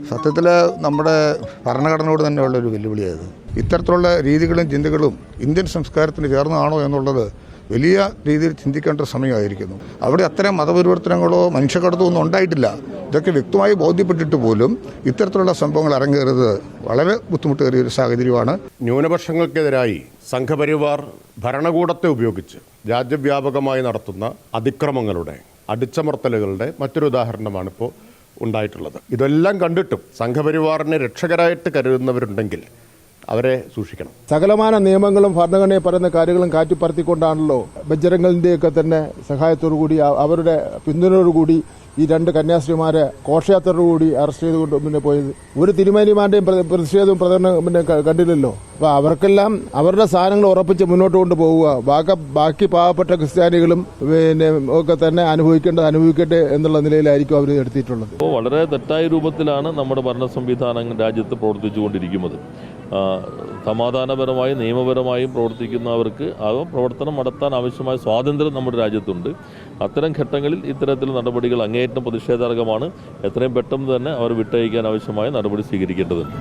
സത്യത്തിൽ നമ്മുടെ ഭരണഘടനയോട് തന്നെയുള്ളൊരു വെല്ലുവിളിയായത്. ഇത്തരത്തിലുള്ള രീതികളും ചിന്തകളും ഇന്ത്യൻ സംസ്കാരത്തിന് ചേർന്നതാണോ എന്നുള്ളത് വലിയ രീതിയിൽ ചിന്തിക്കേണ്ട സമയമായിരിക്കുന്നു. അവിടെ അത്തരം മതപരിവർത്തനങ്ങളോ മനുഷ്യക്കടത്തോ ഒന്നും ഉണ്ടായിട്ടില്ല. ഇതൊക്കെ വ്യക്തമായി ബോധ്യപ്പെട്ടിട്ട് പോലും ഇത്തരത്തിലുള്ള സംഭവങ്ങൾ അരങ്ങേറുന്നത് വളരെ ബുദ്ധിമുട്ടേറിയ ഒരു സാഹചര്യമാണ്. ന്യൂനപക്ഷങ്ങൾക്കെതിരായി സംഘപരിവാർ ഭരണകൂടത്തെ ഉപയോഗിച്ച് രാജ്യവ്യാപകമായി നടത്തുന്ന അതിക്രമങ്ങളുടെ, അടിച്ചമർത്തലുകളുടെ മറ്റൊരു ഉദാഹരണമാണിപ്പോൾ ഉണ്ടായിട്ടുള്ളത്. ഇതെല്ലാം കണ്ടിട്ടും സംഘപരിവാറിനെ രക്ഷകരായിട്ട് കരുതുന്നവരുണ്ടെങ്കിൽ അവരെ സൂക്ഷിക്കണം. സകലമാന നിയമങ്ങളും ഭരണഘടനയെ പറയുന്ന കാര്യങ്ങളും കാറ്റിപ്പറത്തിക്കൊണ്ടാണല്ലോ ബജ്രംഗളിന്റെയൊക്കെ തന്നെ സഹായത്തോടുകൂടി അവരുടെ പിന്തുണയോടുകൂടി ഈ രണ്ട് കന്യാസ്ത്രീമാരെ ഘോഷയാത്രയോടുകൂടി അറസ്റ്റ് ചെയ്തുകൊണ്ട് പിന്നെ പോയത്. ഒരു തിരുമേനിമാരുടെയും പ്രതിഷേധവും പ്രകടനം കണ്ടില്ലല്ലോ. അപ്പൊ അവർക്കെല്ലാം അവരുടെ സാധനങ്ങൾ ഉറപ്പിച്ച് മുന്നോട്ട് കൊണ്ടുപോവുക. ബാക്കി പാവപ്പെട്ട ക്രിസ്ത്യാനികളും പിന്നെ ഒക്കെ തന്നെ അനുഭവിക്കട്ടെ എന്നുള്ള നിലയിലായിരിക്കും അവർ എടുത്തിട്ടുള്ളത്. വളരെ തെറ്റായ രൂപത്തിലാണ് നമ്മുടെ ഭരണ സംവിധാനം രാജ്യത്ത് പ്രവർത്തിച്ചുകൊണ്ടിരിക്കുന്നത്. സമാധാനപരമായും നിയമപരമായും പ്രവർത്തിക്കുന്നവർക്ക് അത് പ്രവർത്തനം നടത്താൻ ആവശ്യമായ സ്വാതന്ത്ര്യം നമ്മുടെ രാജ്യത്തുണ്ട്. അത്തരം ഘട്ടങ്ങളിൽ ഇത്തരത്തിൽ നടപടികൾ അങ്ങേയറ്റം പ്രതിഷേധാർഹമാണ്. എത്രയും പെട്ടെന്ന് തന്നെ അവർ വിട്ടയക്കാൻ ആവശ്യമായ നടപടി സ്വീകരിക്കേണ്ടതുണ്ട്.